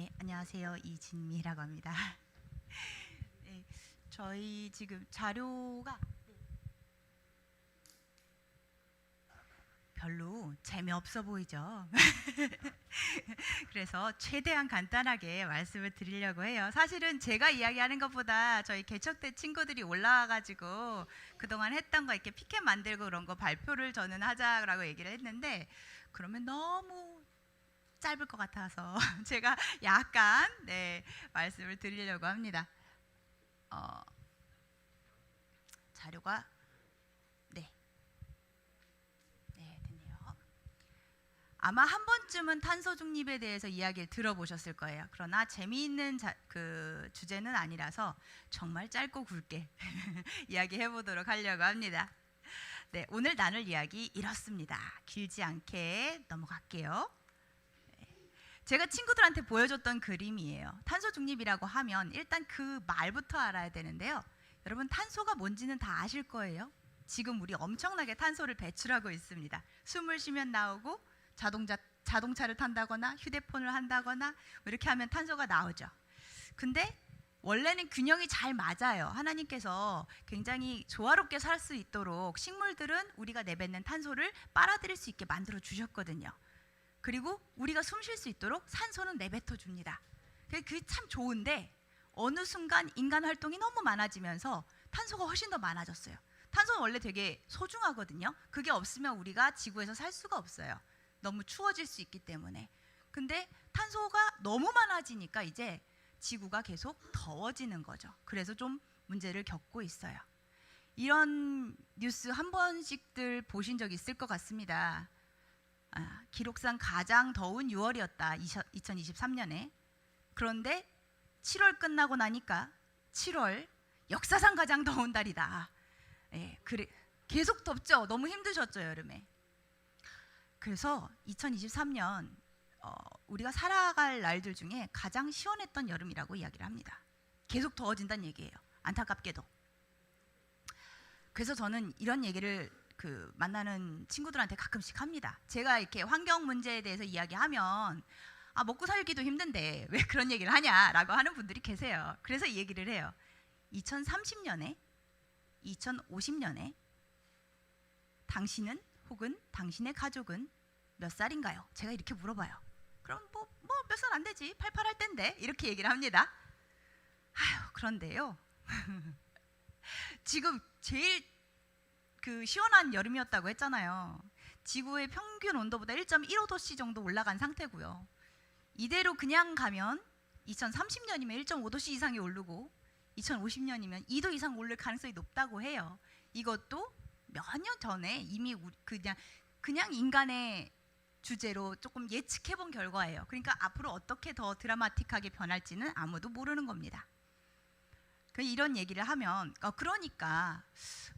네, 안녕하세요. 이진미라고 합니다. 네, 저희 지금 자료가 별로 재미없어 보이죠? 그래서 최대한 간단하게 말씀을 드리려고 해요. 사실은 제가 이야기하는 것보다 저희 개척대 친구들이 올라와가지고 그동안 했던 거 이렇게 피켓 만들고 그런 거 발표를 저는 하자라고 얘기를 했는데 그러면 너무 짧을 것 같아서 제가 약간 말씀을 드리려고 합니다. 자료가 됐네요. 아마 한 번쯤은 탄소 중립에 대해서 이야기를 들어보셨을 거예요. 그러나 재미있는 그 주제는 아니라서 정말 짧고 굵게 이야기해 보도록 하려고 합니다. 네, 오늘 나눌 이야기 이렇습니다. 길지 않게 넘어갈게요. 제가 친구들한테 보여줬던 그림이에요. 탄소 중립이라고 하면 일단 그 말부터 알아야 되는데요. 여러분, 탄소가 뭔지는 다 아실 거예요. 지금 우리 엄청나게 탄소를 배출하고 있습니다. 숨을 쉬면 나오고 자동차를 탄다거나 휴대폰을 한다거나 이렇게 하면 탄소가 나오죠. 근데 원래는 균형이 잘 맞아요. 하나님께서 굉장히 조화롭게 살 수 있도록 식물들은 우리가 내뱉는 탄소를 빨아들일 수 있게 만들어 주셨거든요. 그리고 우리가 숨 쉴 수 있도록 산소는 내뱉어 줍니다. 그게 참 좋은데 어느 순간 인간 활동이 너무 많아지면서 탄소가 훨씬 더 많아졌어요. 탄소는 원래 되게 소중하거든요. 그게 없으면 우리가 지구에서 살 수가 없어요. 너무 추워질 수 있기 때문에. 근데 탄소가 너무 많아지니까 이제 지구가 계속 더워지는 거죠. 그래서 좀 문제를 겪고 있어요. 이런 뉴스 한 번씩들 보신 적 있을 것 같습니다. 기록상 가장 더운 6월이었다. 2023년에. 그런데 7월 끝나고 나니까 7월 역사상 가장 더운 달이다. 그래, 계속 덥죠. 너무 힘드셨죠, 여름에. 그래서 2023년 우리가 살아갈 날들 중에 가장 시원했던 여름이라고 이야기를 합니다. 계속 더워진다는 얘기예요. 안타깝게도. 그래서 저는 이런 얘기를 만나는 친구들한테 가끔씩 합니다. 제가 이렇게 환경 문제에 대해서 이야기하면 먹고 살기도 힘든데 왜 그런 얘기를 하냐라고 하는 분들이 계세요. 그래서 이 얘기를 해요. 2030년에 2050년에 당신은 혹은 당신의 가족은 몇 살인가요? 제가 이렇게 물어봐요. 그럼 뭐 몇 살 안 되지, 88 할 텐데 이렇게 얘기를 합니다. 그런데요. 지금 제일 시원한 여름이었다고 했잖아요. 지구의 평균 온도보다 1.15도씨 정도 올라간 상태고요. 이대로 그냥 가면 2030년이면 1.5도씨 이상이 오르고 2050년이면 2도 이상 오를 가능성이 높다고 해요. 이것도 몇 년 전에 이미 그냥 인간의 주제로 조금 예측해 본 결과예요. 그러니까 앞으로 어떻게 더 드라마틱하게 변할지는 아무도 모르는 겁니다. 이런 얘기를 하면 그러니까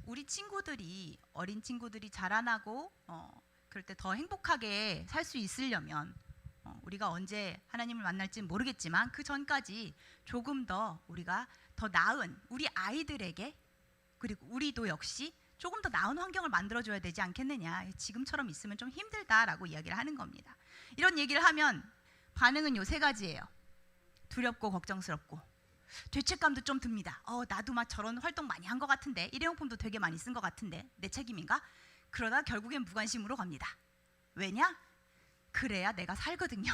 우리 친구들이, 어린 친구들이 자라나고 그럴 때 더 행복하게 살 수 있으려면 우리가 언제 하나님을 만날지는 모르겠지만 그 전까지 조금 더 우리가 더 나은 우리 아이들에게, 그리고 우리도 역시 조금 더 나은 환경을 만들어줘야 되지 않겠느냐. 지금처럼 있으면 좀 힘들다라고 이야기를 하는 겁니다. 이런 얘기를 하면 반응은 요 세 가지예요. 두렵고 걱정스럽고 죄책감도 좀 듭니다. 나도 막 저런 활동 많이 한 것 같은데, 일회용품도 되게 많이 쓴 것 같은데 내 책임인가? 그러다 결국엔 무관심으로 갑니다. 왜냐? 그래야 내가 살거든요.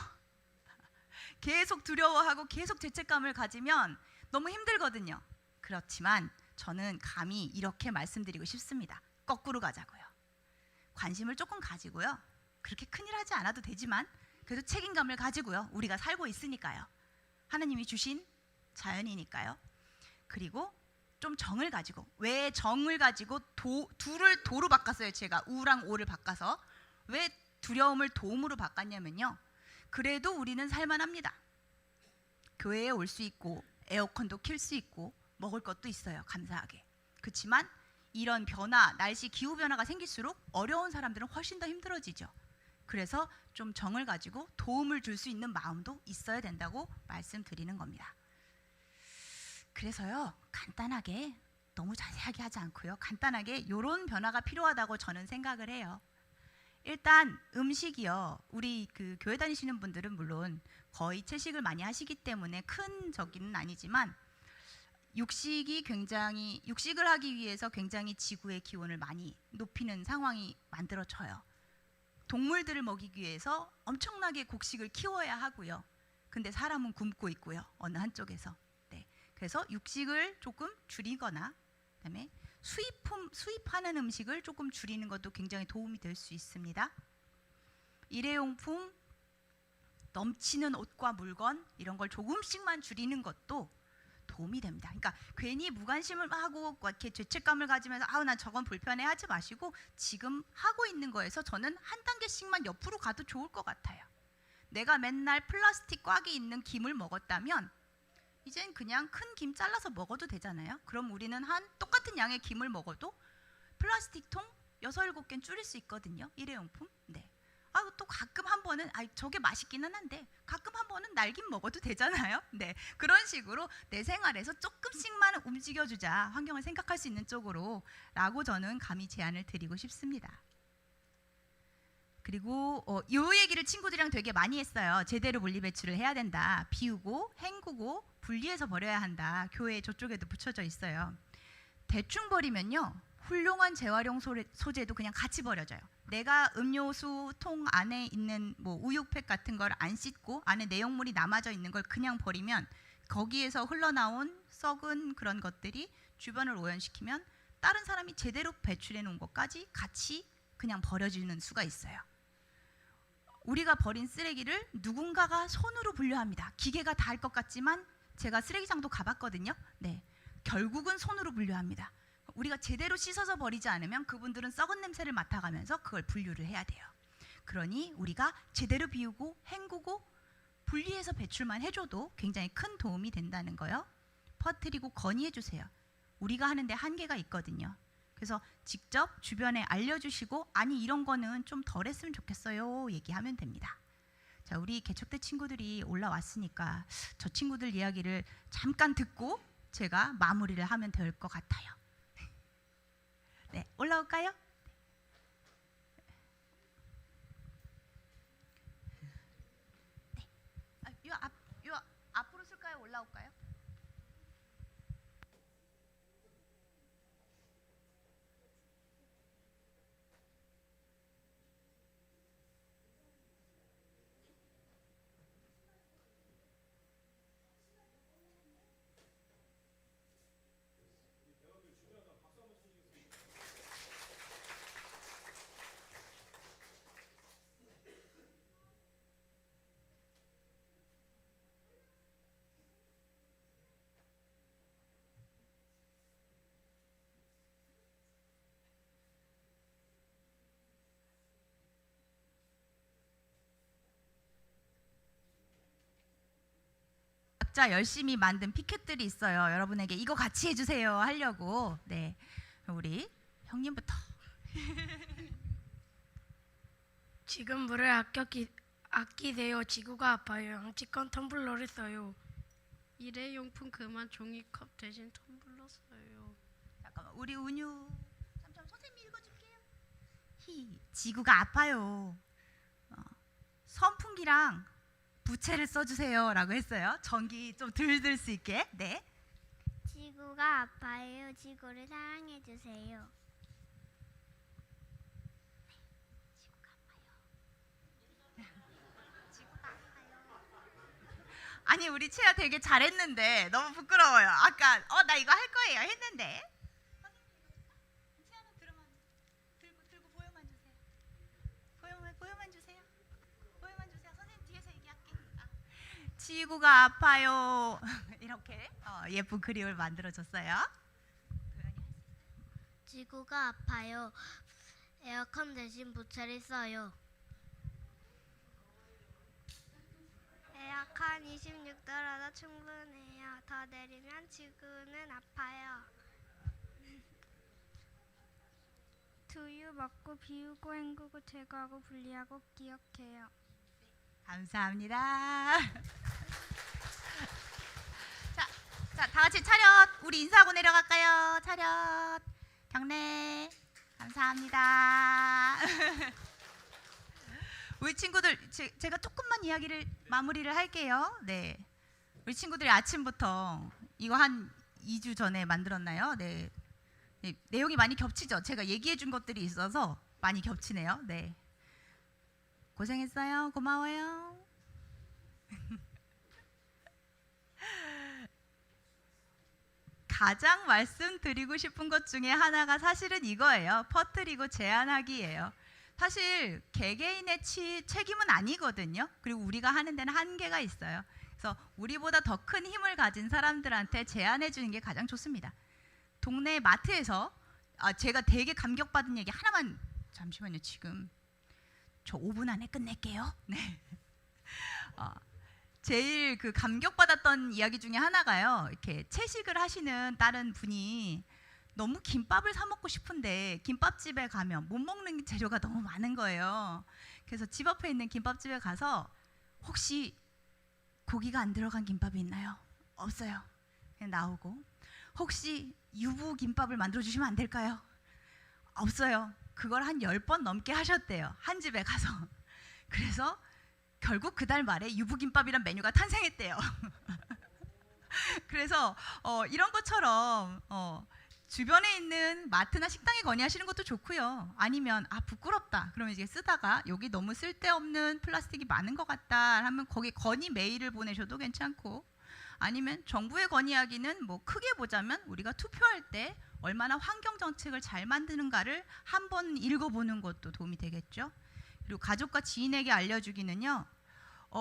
계속 두려워하고 계속 죄책감을 가지면 너무 힘들거든요. 그렇지만 저는 감히 이렇게 말씀드리고 싶습니다. 거꾸로 가자고요. 관심을 조금 가지고요. 그렇게 큰일 하지 않아도 되지만 그래도 책임감을 가지고요. 우리가 살고 있으니까요. 하나님이 주신 자연이니까요. 그리고 좀 정을 가지고, 왜 정을 가지고 두를 도로 바꿨어요. 제가 우랑 오를 바꿔서. 왜 두려움을 도움으로 바꿨냐면요, 그래도 우리는 살만합니다. 교회에 올 수 있고 에어컨도 킬 수 있고 먹을 것도 있어요. 감사하게. 그렇지만 이런 변화, 날씨 기후 변화가 생길수록 어려운 사람들은 훨씬 더 힘들어지죠. 그래서 좀 정을 가지고 도움을 줄 수 있는 마음도 있어야 된다고 말씀드리는 겁니다. 그래서요, 간단하게, 너무 자세하게 하지 않고요, 간단하게 이런 변화가 필요하다고 저는 생각을 해요. 일단 음식이요. 우리 그 교회 다니시는 분들은 물론 거의 채식을 많이 하시기 때문에 큰 저기는 아니지만 육식을 하기 위해서 굉장히 지구의 기온을 많이 높이는 상황이 만들어져요. 동물들을 먹이기 위해서 엄청나게 곡식을 키워야 하고요. 근데 사람은 굶고 있고요. 어느 한쪽에서. 네. 그래서 육식을 조금 줄이거나 그다음에 수입하는 음식을 조금 줄이는 것도 굉장히 도움이 될 수 있습니다. 일회용품, 넘치는 옷과 물건 이런 걸 조금씩만 줄이는 것도 도움이 됩니다. 그러니까 괜히 무관심을 하고 이렇게 죄책감을 가지면서 아우 난 저건 불편해 하지 마시고 지금 하고 있는 거에서 저는 한 단계씩만 옆으로 가도 좋을 것 같아요. 내가 맨날 플라스틱 꽉이 있는 김을 먹었다면 이젠 그냥 큰 김 잘라서 먹어도 되잖아요. 그럼 우리는 한 똑같은 양의 김을 먹어도 플라스틱 통 6, 7개는 줄일 수 있거든요. 일회용품. 네. 또 가끔 한 번은 저게 맛있기는 한데 가끔 한 번은 날김 먹어도 되잖아요. 네, 그런 식으로 내 생활에서 조금씩만 움직여주자, 환경을 생각할 수 있는 쪽으로 라고 저는 감히 제안을 드리고 싶습니다. 그리고 이 얘기를 친구들이랑 되게 많이 했어요. 제대로 분리배출을 해야 된다. 비우고 헹구고 분리해서 버려야 한다. 교회 저쪽에도 붙여져 있어요. 대충 버리면요 훌륭한 재활용 소재도 그냥 같이 버려져요. 내가 음료수 통 안에 있는 뭐 우유팩 같은 걸 안 씻고 안에 내용물이 남아져 있는 걸 그냥 버리면 거기에서 흘러나온 썩은 그런 것들이 주변을 오염시키면 다른 사람이 제대로 배출해 놓은 것까지 같이 그냥 버려지는 수가 있어요. 우리가 버린 쓰레기를 누군가가 손으로 분류합니다. 기계가 다 할 것 같지만 제가 쓰레기장도 가봤거든요. 네, 결국은 손으로 분류합니다. 우리가 제대로 씻어서 버리지 않으면 그분들은 썩은 냄새를 맡아가면서 그걸 분류를 해야 돼요. 그러니 우리가 제대로 비우고 헹구고 분리해서 배출만 해줘도 굉장히 큰 도움이 된다는 거요. 퍼뜨리고 건의해 주세요. 우리가 하는데 한계가 있거든요. 그래서 직접 주변에 알려주시고 아니 이런 거는 좀 덜 했으면 좋겠어요 얘기하면 됩니다. 자, 우리 개척대 친구들이 올라왔으니까 저 친구들 이야기를 잠깐 듣고 제가 마무리를 하면 될 것 같아요. 네, 올라올까요? 네. 요 앞으로 쓸까요? 올라올까요? 각자 열심히 만든 피켓들이 있어요. 여러분에게 이거 같이 해주세요 하려고. 네, 우리 형님부터. 지금 물을 아끼세요. 지구가 아파요. 양치권 텀블러를 써요. 일회용품 그만 종이컵 대신 텀블러 써요. 잠깐만, 우리 은유. 잠깐 선생님이 읽어줄게요. 지구가 아파요. 선풍기랑 부채를 써주세요라고 했어요. 전기 좀 덜 들 수 있게. 네. 지구가 아파요. 지구를 사랑해 주세요. 지구가 아파요. 아니 우리 채야 되게 잘했는데 너무 부끄러워요. 아까 나 이거 할 거예요 했는데. 채야는 들고 보여만 주세요. 보여만 주세요. 보여만 주세요. 선생님 뒤에서 얘기할게. 지구가 아파요. 이렇게 예쁜 그림을 만들어줬어요. 지구가 아파요. 에어컨 대신 부채를 써요. 에어컨 26도라도 충분해요. 더 내리면 지구는 아파요. 두유 먹고 비우고 헹구고 제거하고 분리하고 기억해요. 감사합니다. 자, 다 같이 차렷. 우리 인사하고 내려갈까요? 차렷. 경례. 감사합니다. 우리 친구들 제가 조금만 이야기를 마무리를 할게요. 네. 우리 친구들이 아침부터 이거 한 2주 전에 만들었나요? 네. 네, 내용이 많이 겹치죠. 제가 얘기해 준 것들이 있어서 많이 겹치네요. 네. 고생했어요. 고마워요. 가장 말씀드리고 싶은 것 중에 하나가 사실은 이거예요. 퍼뜨리고 제안하기예요. 사실 개개인의 책임은 아니거든요. 그리고 우리가 하는 데는 한계가 있어요. 그래서 우리보다 더 큰 힘을 가진 사람들한테 제안해 주는 게 가장 좋습니다. 동네 마트에서 제가 되게 감격받은 얘기 하나만, 잠시만요. 지금 저 5분 안에 끝낼게요. 네. 제일 그 감격받았던 이야기 중에 하나가요. 이렇게 채식을 하시는 다른 분이 너무 김밥을 사 먹고 싶은데 김밥집에 가면 못 먹는 재료가 너무 많은 거예요. 그래서 집 앞에 있는 김밥집에 가서 혹시 고기가 안 들어간 김밥이 있나요? 없어요. 그냥 나오고, 혹시 유부 김밥을 만들어 주시면 안 될까요? 없어요. 그걸 한 10번 넘게 하셨대요. 한 집에 가서. 그래서 결국 그달 말에 유부김밥이란 메뉴가 탄생했대요. 그래서 이런 것처럼 주변에 있는 마트나 식당에 건의하시는 것도 좋고요. 아니면 부끄럽다. 그러면 이제 쓰다가 여기 너무 쓸데없는 플라스틱이 많은 것 같다 하면 거기 건의 메일을 보내셔도 괜찮고, 아니면 정부에 건의하기는 뭐 크게 보자면 우리가 투표할 때 얼마나 환경 정책을 잘 만드는가를 한번 읽어보는 것도 도움이 되겠죠. 그리고 가족과 지인에게 알려주기는요.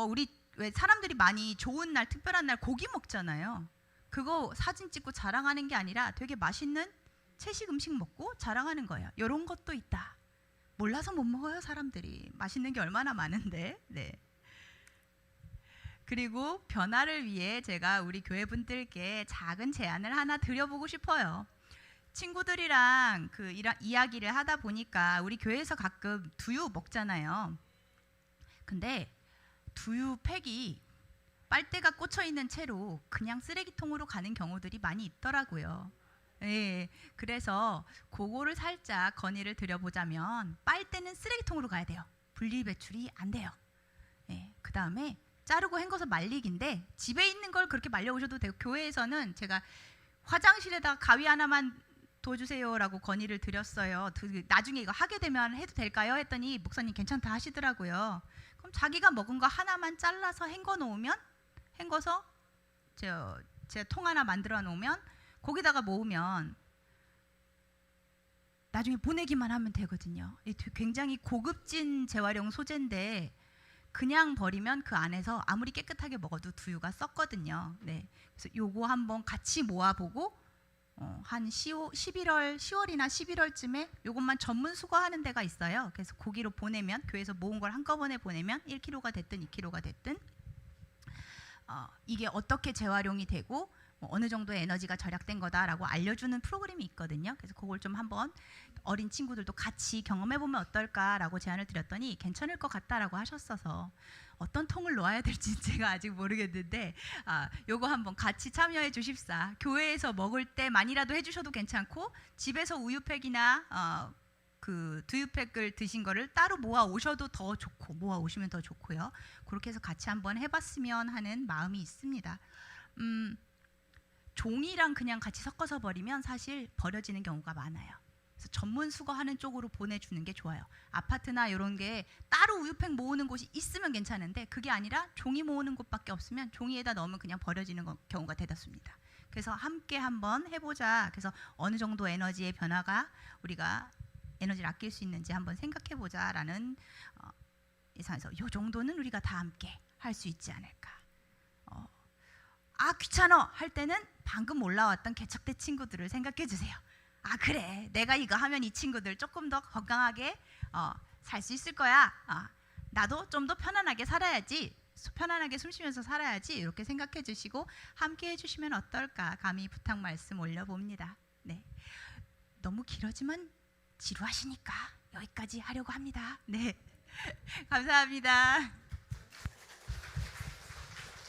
우리 왜 사람들이 많이 좋은 날, 특별한 날 고기 먹잖아요. 그거 사진 찍고 자랑하는 게 아니라 되게 맛있는 채식 음식 먹고 자랑하는 거예요. 이런 것도 있다. 몰라서 못 먹어요, 사람들이. 맛있는 게 얼마나 많은데. 네. 그리고 변화를 위해 제가 우리 교회 분들께 작은 제안을 하나 드려보고 싶어요. 친구들이랑 이야기를 하다 보니까 우리 교회에서 가끔 두유 먹잖아요. 근데 두유 팩이 빨대가 꽂혀 있는 채로 그냥 쓰레기통으로 가는 경우들이 많이 있더라고요. 예, 그래서 그거를 살짝 건의를 드려보자면 빨대는 쓰레기통으로 가야 돼요. 분리배출이 안 돼요. 예, 그 다음에 자르고 헹궈서 말리기인데 집에 있는 걸 그렇게 말려오셔도 되고, 교회에서는 제가 화장실에다 가위 하나만 둬주세요라고 건의를 드렸어요. 나중에 이거 하게 되면 해도 될까요? 했더니 목사님 괜찮다 하시더라고요. 그럼 자기가 먹은 거 하나만 잘라서 헹궈서 제 통 하나 만들어 놓으면 거기다가 모으면 나중에 보내기만 하면 되거든요. 굉장히 고급진 재활용 소재인데 그냥 버리면 그 안에서 아무리 깨끗하게 먹어도 두유가 썩거든요. 네. 그래서 요거 한번 같이 모아보고 한 10월이나 11월쯤에 요것만 전문 수거하는 데가 있어요. 그래서 거기로 보내면, 교회에서 모은 걸 한꺼번에 보내면 1kg가 됐든 2kg가 됐든 이게 어떻게 재활용이 되고 어느 정도의 에너지가 절약된 거다라고 알려주는 프로그램이 있거든요. 그래서 그걸 좀 한번 어린 친구들도 같이 경험해보면 어떨까라고 제안을 드렸더니 괜찮을 것 같다라고 하셨어서 어떤 통을 놓아야 될지 제가 아직 모르겠는데 요거 한번 같이 참여해 주십사. 교회에서 먹을 때만이라도 해주셔도 괜찮고, 집에서 우유팩이나 그 두유팩을 드신 거를 따로 모아 오셔도 더 좋고, 모아 오시면 더 좋고요. 그렇게 해서 같이 한번 해봤으면 하는 마음이 있습니다. 종이랑 그냥 같이 섞어서 버리면 사실 버려지는 경우가 많아요. 그래서 전문 수거하는 쪽으로 보내주는 게 좋아요. 아파트나 이런 게 따로 우유팩 모으는 곳이 있으면 괜찮은데 그게 아니라 종이 모으는 곳밖에 없으면 종이에다 넣으면 그냥 버려지는 경우가 대다수입니다. 그래서 함께 한번 해보자. 그래서 어느 정도 에너지의 변화가 우리가 에너지를 아낄 수 있는지 한번 생각해보자라는 예상에서 이 정도는 우리가 다 함께 할 수 있지 않을까. 귀찮아 할 때는 방금 올라왔던 개척대 친구들을 생각해 주세요. 그래, 내가 이거 하면 이 친구들 조금 더 건강하게 살 수 있을 거야. 나도 좀 더 편안하게 살아야지, 편안하게 숨 쉬면서 살아야지, 이렇게 생각해 주시고 함께 해주시면 어떨까 감히 부탁 말씀 올려봅니다. 네, 너무 길어지면 지루하시니까 여기까지 하려고 합니다. 네, 감사합니다.